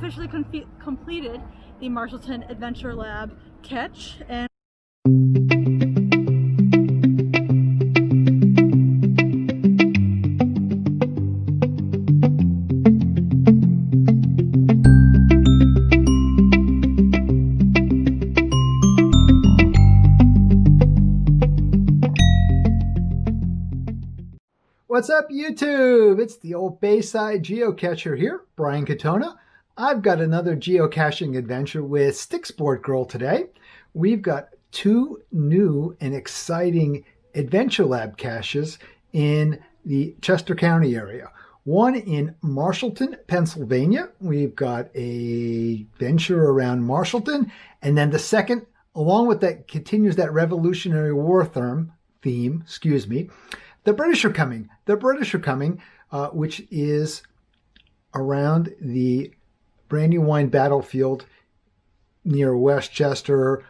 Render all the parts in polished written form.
officially completed the Marshalton Adventure Lab catch, and What's up, YouTube? It's the old Bayside geocacher here, Brian Katona. I've got another geocaching adventure with StickSport Girl today. We've got two new and exciting Adventure Lab caches in the Chester County area. One in Marshalton, Pennsylvania. We've got a venture around Marshalton. And then the second, along with that, continues that Revolutionary War theme, the British are coming. The British are coming, which is around the Brandywine Battlefield near West Chester,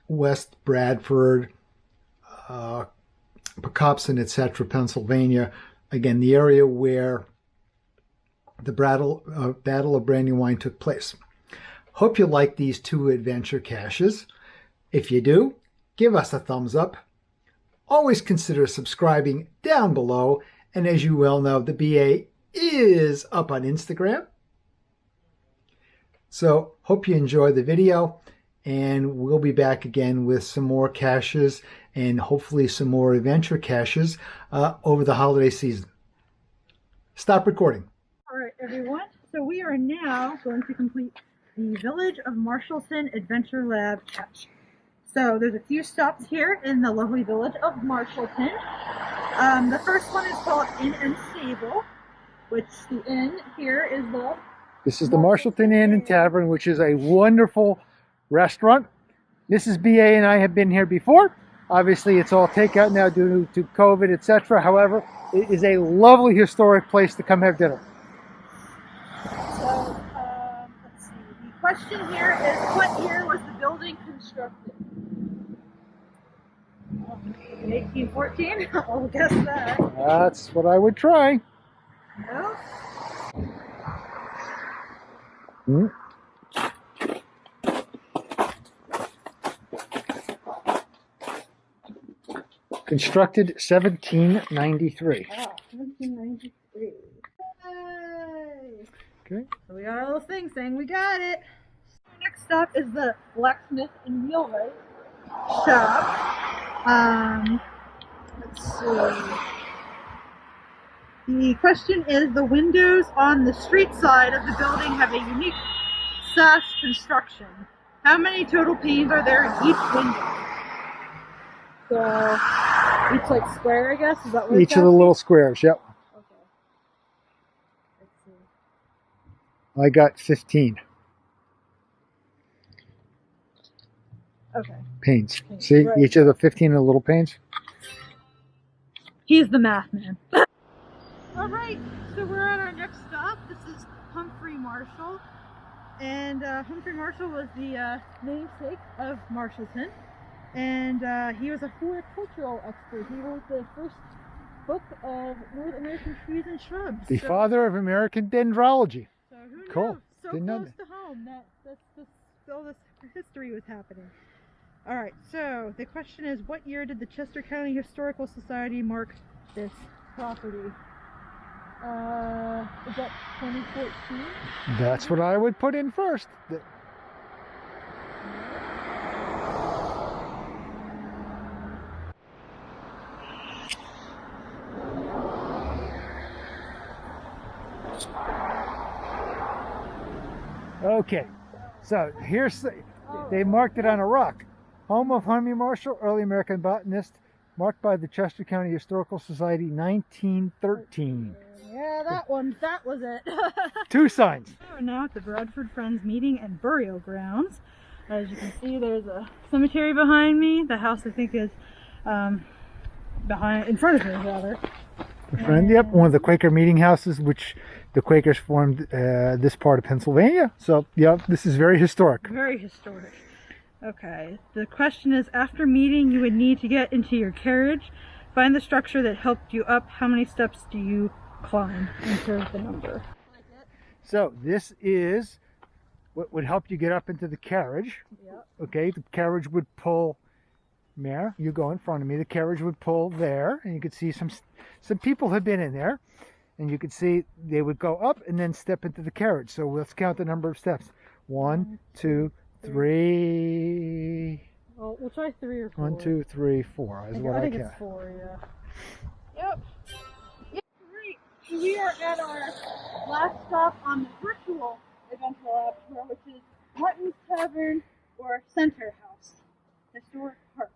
West Bradford, Pocopson, etc., Pennsylvania. Again, the area where the Battle of Brandywine took place. Hope you like these two adventure caches. If you do, give us a thumbs up. Always consider subscribing down below. And as you well know, the BA is up on Instagram. So hope you enjoy the video, and we'll be back again with some more caches and hopefully some more adventure caches over the holiday season. Stop recording. all right, everyone. So we are now going to complete the Village of Marshalton Adventure Lab catch. So there's a few stops here in the lovely village of Marshalton. The first one is called Inn and Stable, which the inn here is the... This is the Marshalton Inn and Tavern, which is a wonderful restaurant. Mrs. BA and I have been here before. Obviously, it's all takeout now due to COVID, etc. However, it is a lovely historic place to come have dinner. So, let's see. The question here is, what year was the building constructed? 1814? I'll guess that. That's what I would try. No? Constructed 1793. Ah, 1793. Yay! Okay. So we got our little thing saying we got it. Next stop is the blacksmith and wheelwright shop. Let's see. The question is, the windows on the street side of the building have a unique sash construction. How many total panes are there in each window? So, each like square, I guess? Is that what Each of the little squares, yep. Okay. Let's see. I got 15 Okay. panes. See, right. each of the 15 are little panes. He's the math man. Alright, so we're at our next stop. This is Humphrey Marshall. And Humphrey Marshall was the namesake of Marshalton. And he was a horticultural expert. He wrote the first book of North American trees and shrubs. The father of American dendrology. So who Cool. knew? So Didn't know close to home that all this history was happening. Alright, so the question is, what year did the Chester County Historical Society mark this property? Is that 2014? That's what I would put in first. Okay, so here's they marked it on a rock. Home of Henry Marshall, early American botanist, marked by the Chester County Historical Society, 1913. Yeah, that was it. Two signs. We're now at the Bradford Friends Meeting and Burial Grounds. As you can see, there's a cemetery behind me. The house, I think, is in front of me, rather. Yep, one of the Quaker meeting houses, which the Quakers formed this part of Pennsylvania. So, yeah, this is very historic. Very historic. Okay, the question is, after meeting, you would need to get into your carriage, find the structure that helped you up. How many steps do you climb? Enter the number. So this is what would help you get up into the carriage. Yep. Okay, the carriage would pull. Mare, you go in front of me. The carriage would pull there, and you could see some people had been in there, and you could see they would go up and then step into the carriage. So let's count the number of steps. 1, 2, 3. Well, we'll try 3 or 4. 1, 2, 3, 4 is what I think count. it's 4, yeah. Yep. Great. So we are at our last stop on the virtual Adventure Lab tour, which is Martin's Tavern or Center House Historic Park.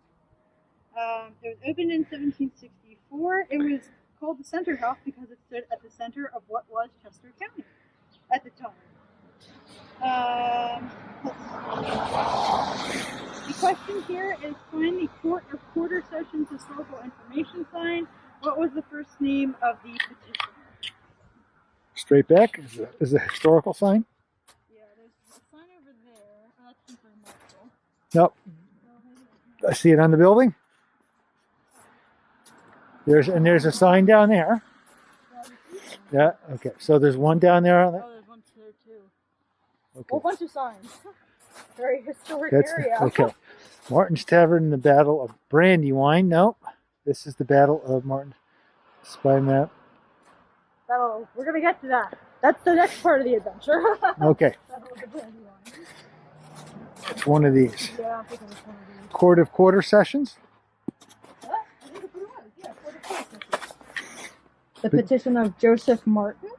It was opened in 1764. It was called the Center House because it stood at the center of what was Chester County at the time. The question here is find the Court of Quarter Sessions historical information sign. What was the first name of the petitioner? Straight back is a historical sign. Yeah, there's a sign over there. That's Humphrey Marshall. Nope. I see it on the building. There's a sign down there. Yeah. Okay. So there's one down there. Oh, there's one there too. Okay. A whole bunch of signs. Very historic area. Okay. Martin's Tavern, the Battle of Brandywine. Nope. This is the Battle of Martin. Spy map. We're gonna get to that. That's the next part of the adventure. Okay. Battle of the Brandywine. It's one of these. Yeah, I think it was one of these. Court of Quarter Sessions. I think it was. Yeah, Court of Quarter Sessions. The petition of Joseph Martin.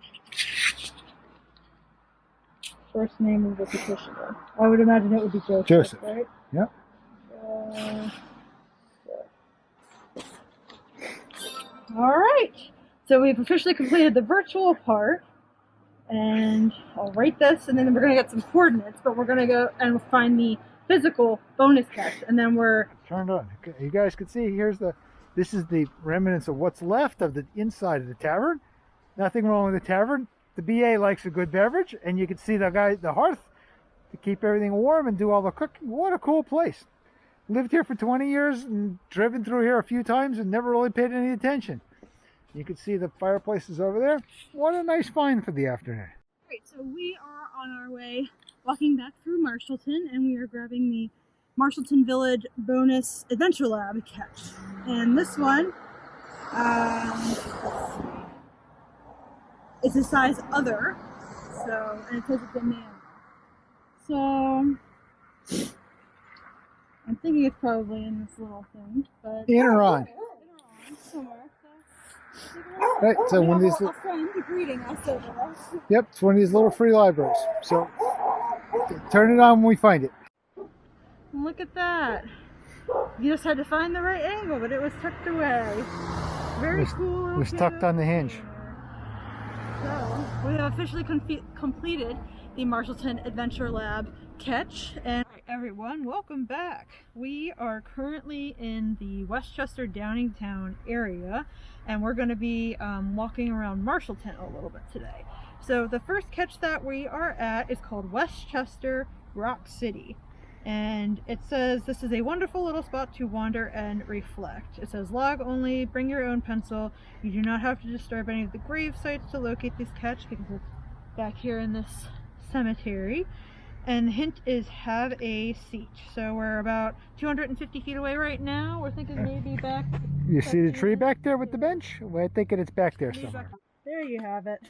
First name of the petitioner. I would imagine it would be Joseph. Right? Yep. All right. So we've officially completed the virtual part. And I'll write this, and then we're going to get some coordinates, but we're going to go and find the physical bonus catch, and then we're... Turned on. You guys can see, this is the remnants of what's left of the inside of the tavern. Nothing wrong with the tavern. The BA likes a good beverage, and you can see the hearth to keep everything warm and do all the cooking. What a cool place. Lived here for 20 years and driven through here a few times and never really paid any attention. You can see the fireplaces over there. What a nice find for the afternoon. Great, so we are on our way walking back through Marshalton, and we are grabbing the Marshalton Village Bonus Adventure Lab catch. And this one, it's a size other, so, and it says it's a man. So, I'm thinking it's probably in this little thing, but... In or on? Somewhere. Right, so one of these. A friend greeting us over there. Yep, it's one of these little free libraries. So turn it on when we find it. Look at that. You just had to find the right angle, but it was tucked away. Very cool. It was tucked on the hinge. So we have officially completed the Marshalton Adventure Lab catch. And everyone, welcome back. We are currently in the Westchester Downingtown area, and we're going to be walking around Marshalton a little bit today. So the first catch that we are at is called Westchester Rock City, and it says this is a wonderful little spot to wander and reflect. It says log only, bring your own pencil. You do not have to disturb any of the grave sites to locate this catch because it's back here in this cemetery. And the hint is have a seat. So we're about 250 feet away right now. We're thinking maybe back. You see the tree back there with the bench? Well, I think it's back there somewhere. There you have it.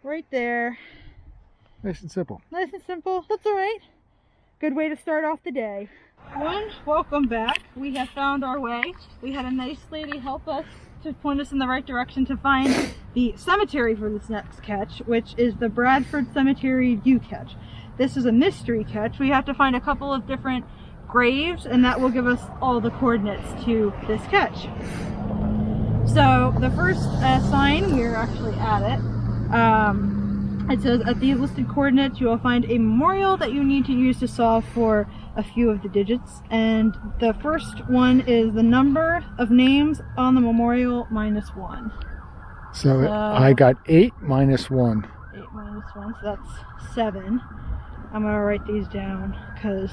Right there. Nice and simple. Nice and simple. That's all right. Good way to start off the day. Welcome back. We have found our way. We had a nice lady help us to point us in the right direction to find the cemetery for this next catch, which is the Bradford Cemetery View catch. This is a mystery catch. We have to find a couple of different graves, and that will give us all the coordinates to this catch. So the first sign, we're actually at it. It says at the listed coordinates you will find a memorial that you need to use to solve for a few of the digits, and the first one is the number of names on the memorial minus 1. So I got 8 minus 1. 8 minus 1, so that's 7. I'm going to write these down because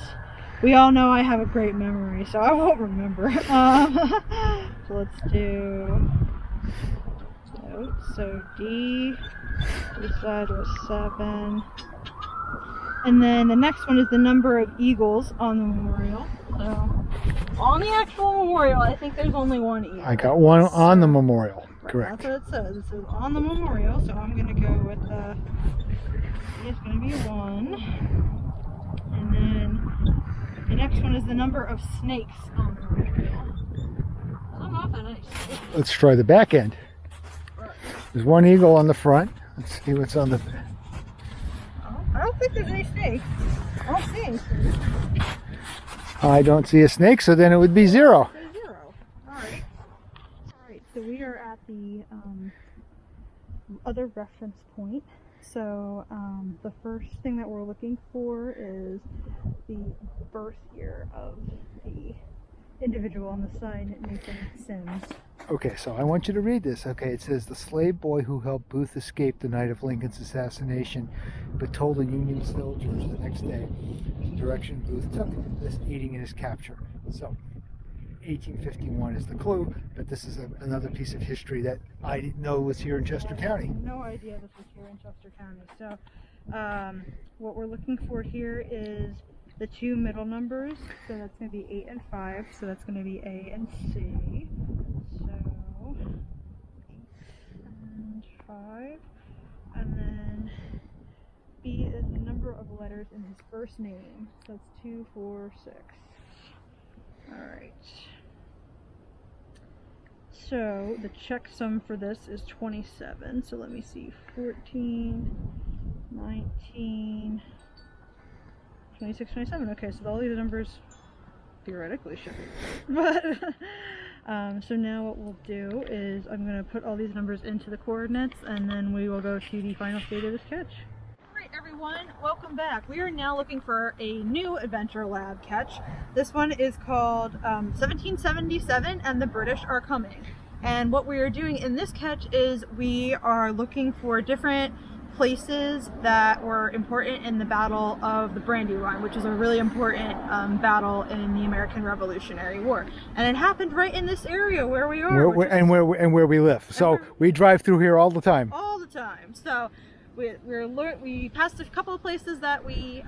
we all know I have a great memory, so I won't remember. So let's do... So D... This side was 7. And then the next one is the number of eagles on the memorial. So, on the actual memorial, I think there's only 1 eagle. I got one on the memorial. Right, Correct. that's what it says. It says on the memorial, so I'm going to go with it's going to be 1. And then the next one is the number of snakes on the memorial. I don't know if that is snakes. Let's try the back end. There's 1 eagle on the front. Let's see what's on the... I don't think there's any snakes. I don't see any snakes. I don't see a snake, so then it would be 0. 0. Alright. Alright, so we are at the other reference point. So the first thing that we're looking for is the birth year of the individual on the sign, Nathan Sims. Okay, so I want you to read this. Okay, it says the slave boy who helped Booth escape the night of Lincoln's assassination, but told the Union soldiers the next day the direction Booth took, this aiding in his capture. So, 1851 is the clue, but this is another piece of history that I didn't know was here in Chester County. I had no idea this was here in Chester County. So, what we're looking for here is the 2 middle numbers. So that's going to be 8 and 5. So that's going to be A and C. So 8 and 5, and then B is the number of letters in his first name. So that's 2, 4, 6. All right. So the checksum for this is 27. So let me see, 14, 19, 26, 27. Okay, so all these numbers theoretically should be. But so now what we'll do is I'm going to put all these numbers into the coordinates, and then we will go to the final stage of this catch. Alright everyone, welcome back. We are now looking for a new Adventure Lab catch. This one is called 1777 and the British Are Coming. And what we are doing in this catch is we are looking for different places that were important in the Battle of the Brandywine, which is a really important battle in the American Revolutionary War, and it happened right in this area where we are, where we live. So we drive through here all the time. All the time. So we passed a couple of places that we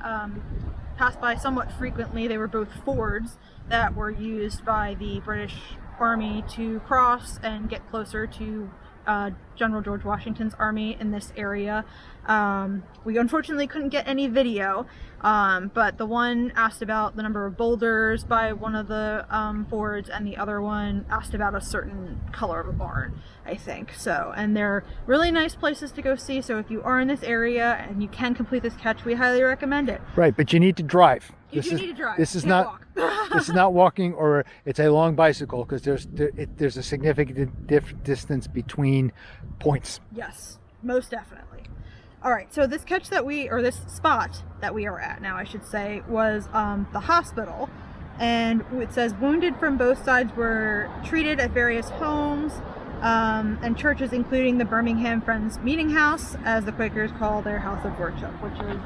passed by somewhat frequently. They were both fords that were used by the British Army to cross and get closer to General George Washington's army in this area. We unfortunately couldn't get any video, but the one asked about the number of boulders by one of the fords, and the other one asked about a certain color of a barn, I think. So, and they're really nice places to go see, so if you are in this area and you can complete this catch, we highly recommend it. Right, but you need to drive. You need to drive. This is not this is not walking, or it's a long bicycle, because there's a significant distance between points. Yes, most definitely. All right, so this catch that this spot that we are at now, I should say, was the hospital, and it says wounded from both sides were treated at various homes and churches, including the Birmingham Friends Meeting House, as the Quakers call their house of worship, which is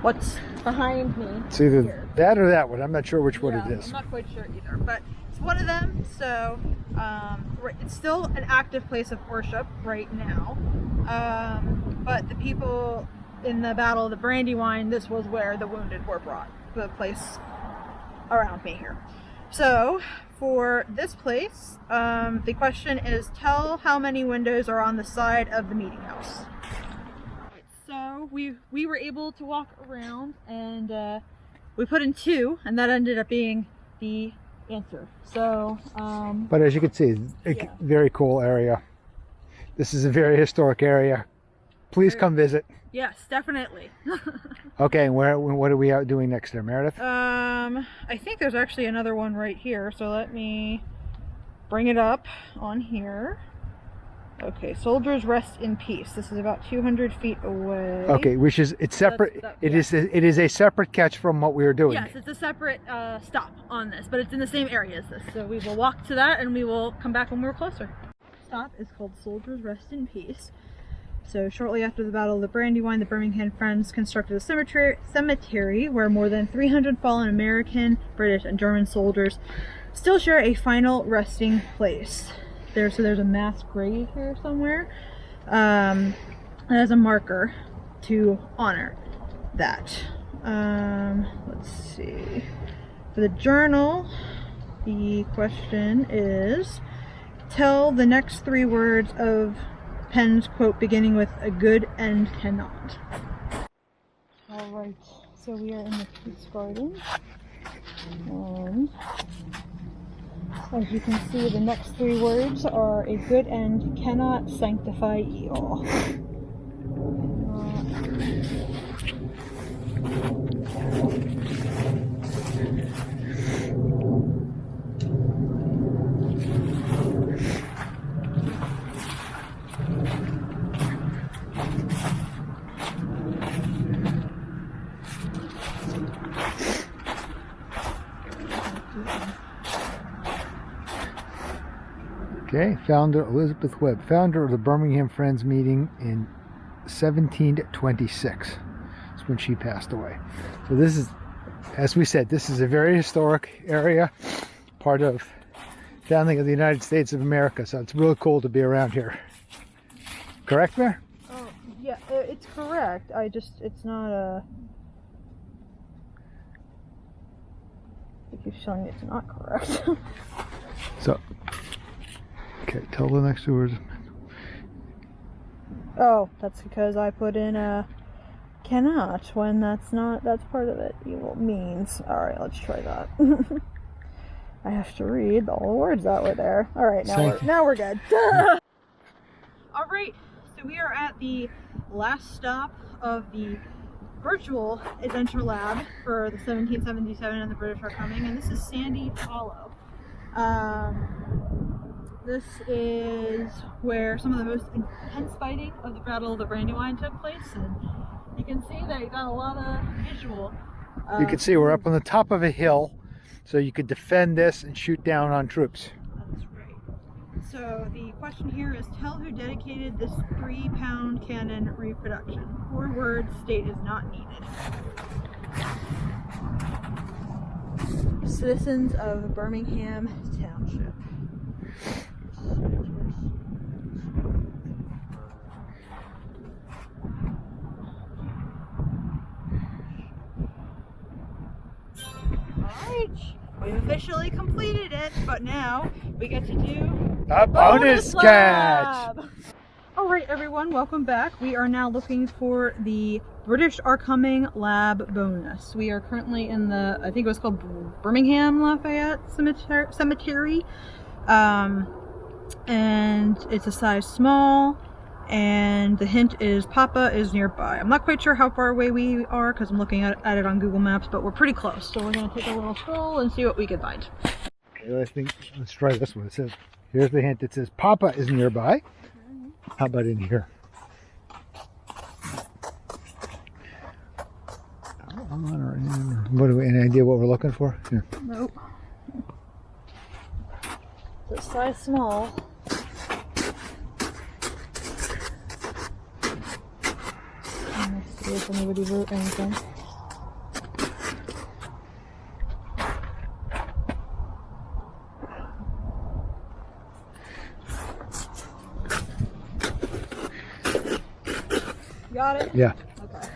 what's behind me. It's either here. that or that one. I'm not sure which one it is. I'm not quite sure either, but it's one of them. So it's still an active place of worship right now. But the people in the Battle of the Brandywine, this was where the wounded were brought. The place around me here. So for this place, the question is, tell how many windows are on the side of the meeting house. So we were able to walk around, and we put in 2, and that ended up being the answer. So but as you can see, a very cool area. This is a very historic area. Please come visit. Yes, definitely. Okay, what are we out doing next there, Meredith? I think there's actually another one right here, so let me bring it up on here. Okay, soldiers rest in peace. This is about 200 feet away. Okay, it's separate. It is a separate catch from what we were doing. Yes, it's a separate stop on this, but it's in the same area as this. So we will walk to that, and we will come back when we're closer. Stop is called Soldiers Rest in Peace. So shortly after the Battle of the Brandywine, the Birmingham Friends constructed a cemetery where more than 300 fallen American, British, and German soldiers still share a final resting place. So there's a mass grave here somewhere. as a marker to honor that. Let's see. For the journal, the question is, tell the next 3 words of Penn's quote beginning with a good end cannot. Alright, so we are in the Peace Garden, and as you can see, the next 3 words are a good end cannot sanctify evil. Okay, founder Elizabeth Webb, founder of the Birmingham Friends meeting in 1726. That's when she passed away. So this is, as we said, this is a very historic area, part of founding of the United States of America. So it's really cool to be around here. Correct, Mayor? Oh, yeah, it's correct. It's not a... It keeps showing me it's not correct. So, okay, tell the next 2 words. Oh, that's because I put in a cannot when that's part of it. Evil means. Alright, let's try that. I have to read all the words that were there. Alright, now we're good. Alright, so we are at the last stop of the virtual Adventure Lab for the 1777 and the British are coming, and this is Sandy Hollow. This is where some of the most intense fighting of the Battle of the Brandywine took place, and you can see that you got a lot of visual. You can see we're up on the top of a hill, so you could defend this and shoot down on troops. That's right. So the question here is, tell who dedicated this 3-pound cannon reproduction. 4 words, state is not needed. Citizens of Birmingham Township. Alright, we've officially completed it, but now we get to do a bonus catch! Alright everyone, welcome back. We are now looking for the British Are Coming Lab bonus. We are currently in the, I think it was called Birmingham Lafayette Cemetery. And it's a size small, and the hint is Papa is nearby. I'm not quite sure how far away we are because I'm looking at it on Google Maps, but we're pretty close. So we're going to take a little stroll and see what we can find. Okay, let's try this one. It says, here's the hint. It says Papa is nearby. How about in here? Any idea what we're looking for? Here. Nope. It's size small. Let's see if anybody wrote anything. Got it? Yeah. Okay.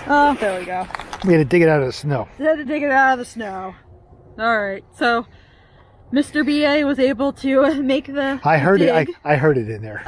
Oh, there we go. We had to dig it out of the snow. We had to dig it out of the snow. Alright, so Mr. BA was able to make the I heard dig. it. I heard it in there.